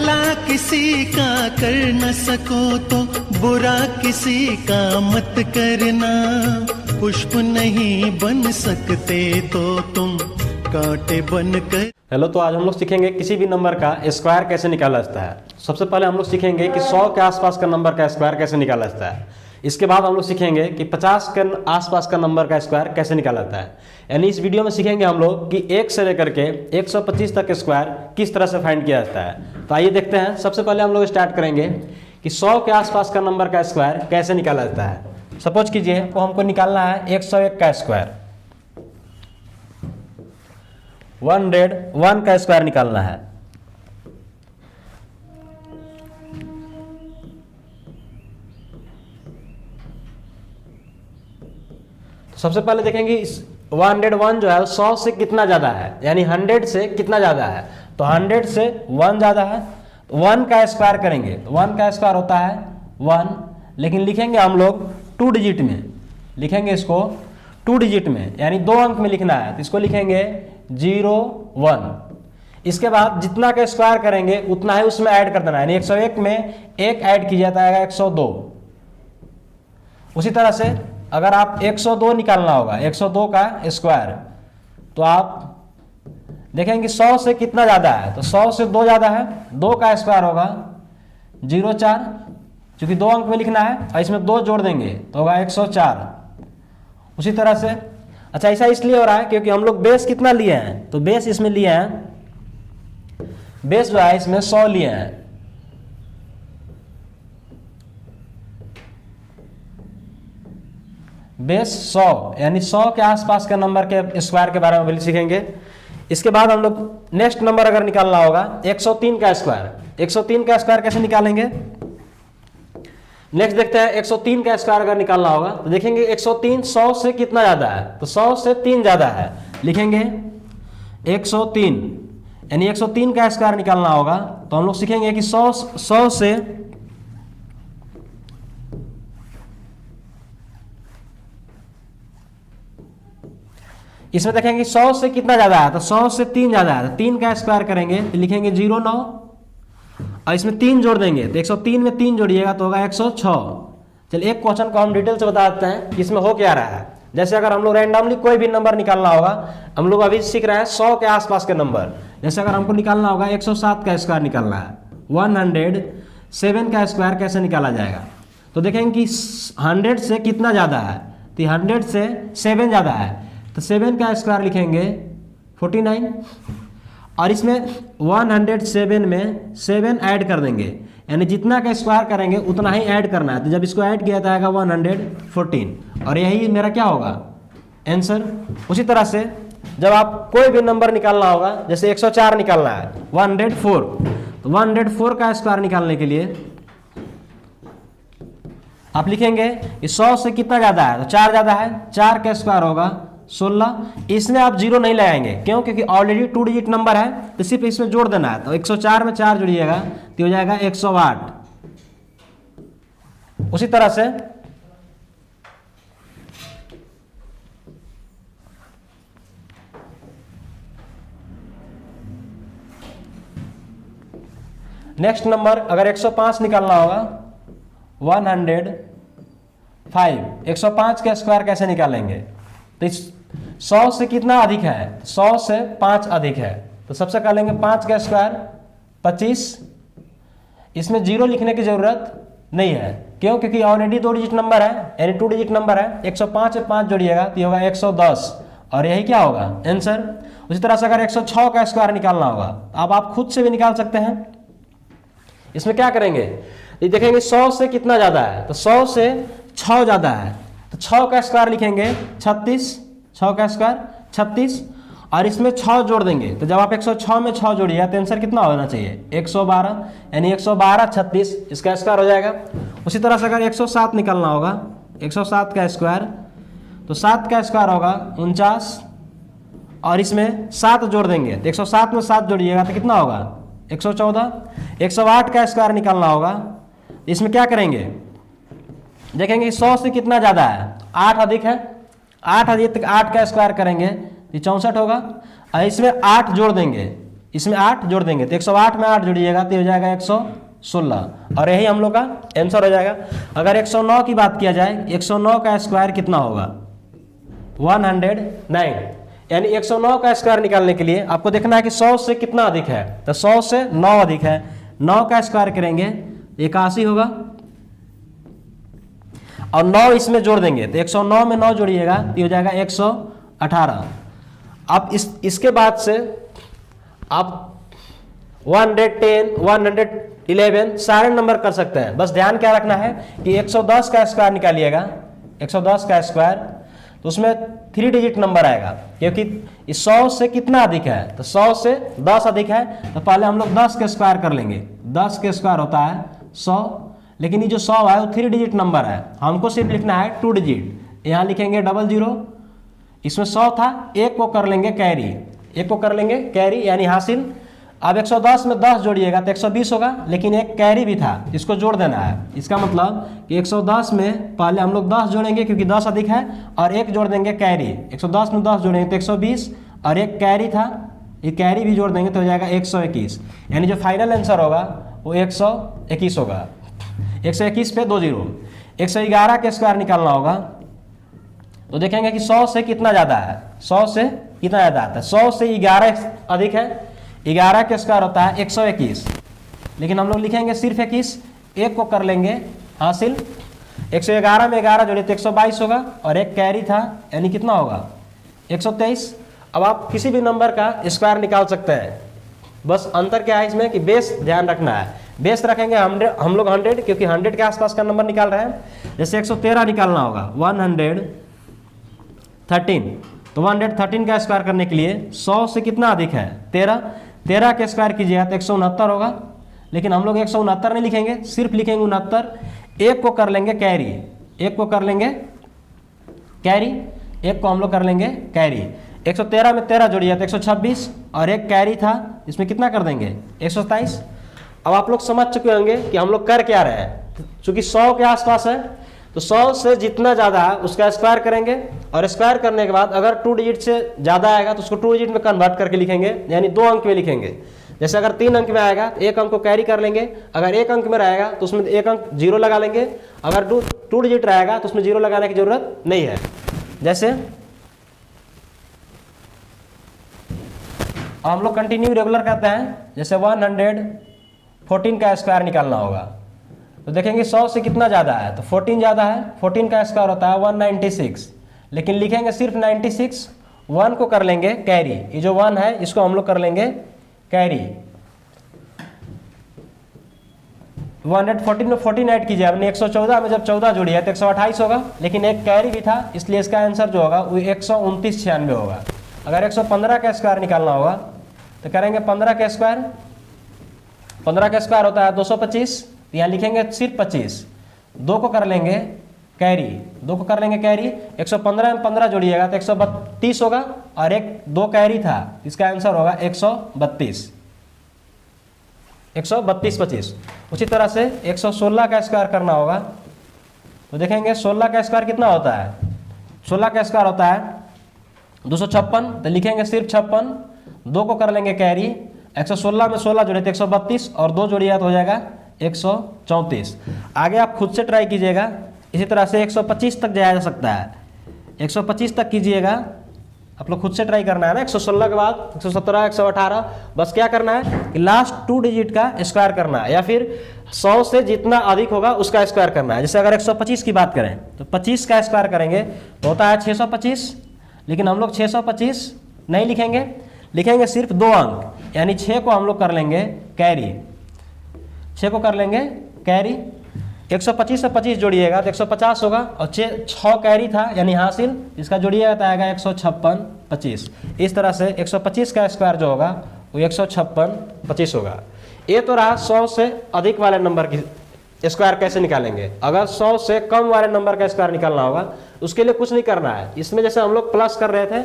भला किसी का कर न सको तो बुरा किसी का मत करना। पुष्प नहीं बन सकते तो तुम कांटे बनकर। हेलो, तो आज हम लोग सीखेंगे किसी भी नंबर का स्क्वायर कैसे निकाला जाता है। सबसे पहले हम लोग सीखेंगे कि 100 के आसपास का नंबर का स्क्वायर कैसे निकाला जाता है। इसके बाद हम लोग सीखेंगे कि 50 के आसपास का नंबर का स्क्वायर कैसे निकाला जाता है। यानी इस वीडियो में सीखेंगे हम लोग कि 1 से लेकर के 125 तक स्क्वायर किस तरह से फाइंड किया जाता है। तो आइए देखते हैं। सबसे पहले हम लोग स्टार्ट करेंगे कि 100 के आसपास का नंबर का स्क्वायर कैसे निकाला जाता है। सपोज कीजिए वो हमको निकालना है 101 का स्क्वायर, 101 का स्क्वायर निकालना है। तो सबसे पहले देखेंगे 101 जो है 100 से कितना ज्यादा है, यानी 100 से कितना ज्यादा है। तो 100 से 1 ज्यादा है, तो 1 का स्क्वायर करेंगे तो 1 का स्क्वायर होता है 1, लेकिन लिखेंगे हम लोग 2 डिजिट में, लिखेंगे इसको 2 डिजिट में, यानी 2 अंक में लिखना है। तो इसको लिखेंगे 0 1। इसके बाद जितना का स्क्वायर करेंगे उतना ही उसमें ऐड कर देना है, यानी 101 में 1 ऐड किया जाता है 102। उसी तरह से अगर आप 102 निकालना होगा, 102 का स्क्वायर, तो आप देखेंगे 100 से कितना ज़्यादा है। तो 100 से 2 ज़्यादा है, 2 का स्क्वायर होगा 04, क्योंकि 2 अंक में लिखना है और इसमें 2 जोड़ देंगे तो होगा 104। उसी तरह से अच्छा, ऐसा इसलिए हो रहा है क्योंकि हम लोग बेस कितना लिए हैं, तो बेस इसमें लिए हैं, बेस जो है इसमें 100 लिए हैं। बेस 100, यानी 100 के आसपास के नंबर के स्क्वायर के बारे में भी सीखेंगे। इसके बाद हम लोग नेक्स्ट नंबर अगर निकालना होगा 103 का स्क्वायर। 103 का स्क्वायर कैसे निकालेंगे, नेक्स्ट देखते हैं। 103 का स्क्वायर अगर निकालना होगा तो देखेंगे 103 100 से कितना ज्यादा है, तो 100 से 3 ज्यादा है, लिखेंगे 103, यानी 103 का स्क्वायर निकालना होगा तो हम लोग सीखेंगे कि 100 से इसमें देखेंगे 100 से कितना ज्यादा है, तो 100 से 3 ज्यादा है, तो 3 का स्क्वायर करेंगे तो लिखेंगे 09 और इसमें 3 जोड़ देंगे तो 103 में 3 जोड़िएगा तो होगा 106। चलिए एक क्वेश्चन को हम डिटेल से बता देते हैं कि इसमें हो क्या रहा है। जैसे अगर हम लोग रैंडमली कोई भी नंबर निकालना होगा, हम लोग अभी सीख रहे हैं 100 के आसपास के नंबर। जैसे अगर हमको निकालना होगा 107 का स्क्वायर निकालना है, 107 का स्क्वायर कैसे निकाला जाएगा, तो देखेंगे कि 100 से कितना ज़्यादा है, तो 100 से 7 ज़्यादा है, तो 7 का स्क्वायर लिखेंगे 49 और इसमें 107 में 7 ऐड कर देंगे, यानी जितना का स्क्वायर करेंगे उतना ही ऐड करना है। तो जब इसको ऐड किया जाएगा 114 और यही मेरा क्या होगा आंसर। उसी तरह से जब आप कोई भी नंबर निकालना होगा, जैसे 104 निकालना है 104, तो 104 का स्क्वायर निकालने के लिए आप लिखेंगे कि 100 से कितना ज़्यादा है, तो 4 ज़्यादा है, 4 का स्क्वायर होगा 16। इसमें आप 0 नहीं लगाएंगे, क्यों, क्योंकि ऑलरेडी 2 डिजिट नंबर है, तो सिर्फ इसमें जोड़ देना है। तो 104 में 4 जोड़िएगा तो हो जाएगा 108। उसी तरह से नेक्स्ट नंबर अगर 105 निकालना होगा, 105, 105 का स्क्वायर कैसे निकालेंगे, तो 100 से कितना अधिक है, 100 से 5 अधिक है, तो सबसे कर लेंगे 5 का स्क्वायर 25। इसमें 0 लिखने की जरूरत नहीं है, क्यों, क्योंकि ऑलरेडी 2 डिजिट नंबर है, यानी 2 डिजिट नंबर है। 105 में 5 जोड़िएगा तो ये होगा 110 और यही क्या होगा आंसर। उसी तरह से अगर 106 का स्क्वायर निकालना होगा, अब आप खुद से भी निकाल सकते हैं। इसमें क्या करेंगे, ये देखेंगे 100 से कितना ज्यादा है, तो 100 से 6 ज्यादा है, तो 6 का स्क्वायर लिखेंगे 36, 6 का स्क्वायर 36 और इसमें 6 जोड़ देंगे। तो जब आप 106 में 6 जोड़िए तो आंसर कितना होना चाहिए 112, यानी 112 36 इसका स्क्वायर हो जाएगा। उसी तरह से अगर 107 निकालना होगा, 107 का स्क्वायर, तो 7 का स्क्वायर होगा 49 और इसमें 7 जोड़ देंगे तो 107 में 7 जोड़िएगा तो कितना होगा 114। 108 का स्क्वायर निकालना होगा, इसमें क्या करेंगे, देखेंगे 100 से कितना ज़्यादा है, 8 अधिक है, 8 अधिक 8 का स्क्वायर करेंगे तो 64 होगा और इसमें 8 जोड़ देंगे, इसमें 8 जोड़ देंगे तो 108 में 8 जोड़िएगा तो हो जाएगा 116, और यही हम लोग का आंसर हो जाएगा। अगर 109 की बात किया जाए, 109 का स्क्वायर कितना होगा? 109, यानी 109 का स्क्वायर निकालने के लिए आपको देखना है कि 100 से कितना अधिक है, तो 100 से 9 अधिक है। 9 का स्क्वायर करेंगे 81 होगा, और 9 इसमें जोड़ देंगे तो 109 में 9 जोड़िएगा तो हो जाएगा 118। अब इसके बाद से आप 110, 111 सारे नंबर कर सकते हैं। बस ध्यान क्या रखना है कि 110 का स्क्वायर निकालिएगा, 110 का स्क्वायर, तो उसमें 3 डिजिट नंबर आएगा, क्योंकि 100 से कितना अधिक है, तो 100 से 10 अधिक है। तो पहले हम लोग 10 के स्क्वायर कर लेंगे। 10 के स्क्वायर होता है 100, लेकिन ये जो 100 है वो 3 डिजिट नंबर है, हमको सिर्फ लिखना है 2 डिजिट। यहाँ लिखेंगे 00, इसमें 100 था, एक को कर लेंगे कैरी, एक को कर लेंगे कैरी यानी हासिल। अब 110 में 10 जोड़िएगा तो 120 होगा, लेकिन एक कैरी भी था, इसको जोड़ देना है। इसका मतलब कि 110 में पहले हम लोग 10 जोड़ेंगे क्योंकि 10 अधिक है, और एक जोड़ देंगे कैरी। 110 में 10 जोड़ेंगे तो 120, और एक कैरी था, ये कैरी भी जोड़ देंगे तो हो जाएगा 121, यानी जो फाइनल आंसर होगा वो 121 होगा। 121 पे 2 जीरो। 111 के स्क्वायर निकालना होगा, तो देखेंगे कि 100 से कितना ज़्यादा है, 100 से कितना ज़्यादा आता है। 100 से 11 अधिक है, 11 के स्क्वायर होता है 121, लेकिन हम लोग लिखेंगे सिर्फ 21, एक को कर लेंगे हासिल। 111 में 11 जोड़े तो 122 होगा, और एक कैरी था यानी कितना होगा 123। अब आप किसी भी नंबर का स्क्वायर निकाल सकते हैं, बस अंतर क्या है इसमें कि बेस ध्यान रखना है। बेस रखेंगे हम लोग 100, क्योंकि 100 के आसपास का नंबर निकाल रहे हैं। जैसे 113 निकालना होगा 113, तो 113 का स्क्वायर करने के लिए 100 से कितना अधिक है 13 के स्क्वायर कीजिएगा तो 169 होगा, लेकिन हम लोग 169 नहीं लिखेंगे, सिर्फ लिखेंगे 69। एक को कर लेंगे कैरी, एक को कर लेंगे कैरी, एक को हम लोग कर लेंगे कैरी। 113 में 13 जोड़िए तो 126, और एक कैरी था, इसमें कितना कर देंगे 127। अब आप लोग समझ चुके होंगे कि हम लोग कर क्या रहे हैं। चूंकि 100 के आसपास है तो 100 से जितना ज़्यादा है उसका स्क्वायर करेंगे, और स्क्वायर करने के बाद अगर 2 डिजिट से ज़्यादा आएगा तो उसको 2 डिजिट में कन्वर्ट करके लिखेंगे, यानी 2 अंक में लिखेंगे। जैसे अगर 3 अंक में आएगा तो 1 अंक को कैरी कर लेंगे, अगर 1 अंक में रहेगा तो उसमें 1 अंक 0 लगा लेंगे, अगर 2 डिजिट रहेगा तो उसमें 0 लगाने की जरूरत नहीं है। जैसे हम लोग कंटिन्यू रेगुलर करते हैं, जैसे 114 का स्क्वायर निकालना होगा, तो देखेंगे 100 से कितना ज़्यादा है, तो 14 ज़्यादा है। 14 का स्क्वायर होता है 196, लेकिन लिखेंगे सिर्फ 96। 1 को कर लेंगे कैरी, ये जो 1 है इसको हम लोग कर लेंगे कैरी। 114 में 14 ऐड कीजिए, अपने 114 में जब 14 जोड़िए तो 128 होगा, लेकिन एक कैरी भी था, इसलिए इसका आंसर जो होगा वो 12996 होगा। अगर 115 का स्क्वायर निकालना होगा तो करेंगे 15 का स्क्वायर। 15 का स्क्वायर होता है 225, यहाँ लिखेंगे सिर्फ 25। 2 को कर लेंगे कैरी, 2 को कर लेंगे कैरी। 115 में 15 जोड़िएगा तो 132 होगा, और एक 2 कैरी था, इसका आंसर होगा 132। 132 उसी तरह से 116 का स्क्वायर करना होगा, तो देखेंगे 16 का स्क्वायर कितना होता है। 16 का स्क्वायर होता है 256, तो लिखेंगे सिर्फ 56। 2 को कर लेंगे कैरी। 116 में 16 जोड़े तो 132, और 2 जोड़िएगा तो हो जाएगा 134। आगे आप खुद से ट्राई कीजिएगा, इसी तरह से 125 तक जाया जा सकता है। 125 तक कीजिएगा, आप लोग खुद से ट्राई करना है ना। 116 के बाद 117, 118, बस क्या करना है कि लास्ट 2 डिजिट का स्क्वायर करना है, या फिर 100 से जितना अधिक होगा उसका स्क्वायर करना है। जैसे अगर 125 की बात करें तो 25 का स्क्वायर करेंगे तो होता है 625, लेकिन हम लोग 625 नहीं लिखेंगे, लिखेंगे सिर्फ 2 अंक, यानी 6 को हम लोग कर लेंगे कैरी। 6 को कर लेंगे कैरी। 125 से 25 जोड़िएगा तो 150 होगा, और 6 कैरी था यानी हासिल, इसका जोड़िएगा तो आएगा 156 25। इस तरह से 125 का स्क्वायर जो होगा वो 156 25 होगा। ये तो रहा 100 से अधिक वाले नंबर की स्क्वायर कैसे निकालेंगे। अगर 100 से कम वाले नंबर का स्क्वायर निकालना होगा उसके लिए कुछ नहीं करना है। इसमें जैसे हम लोग प्लस कर रहे थे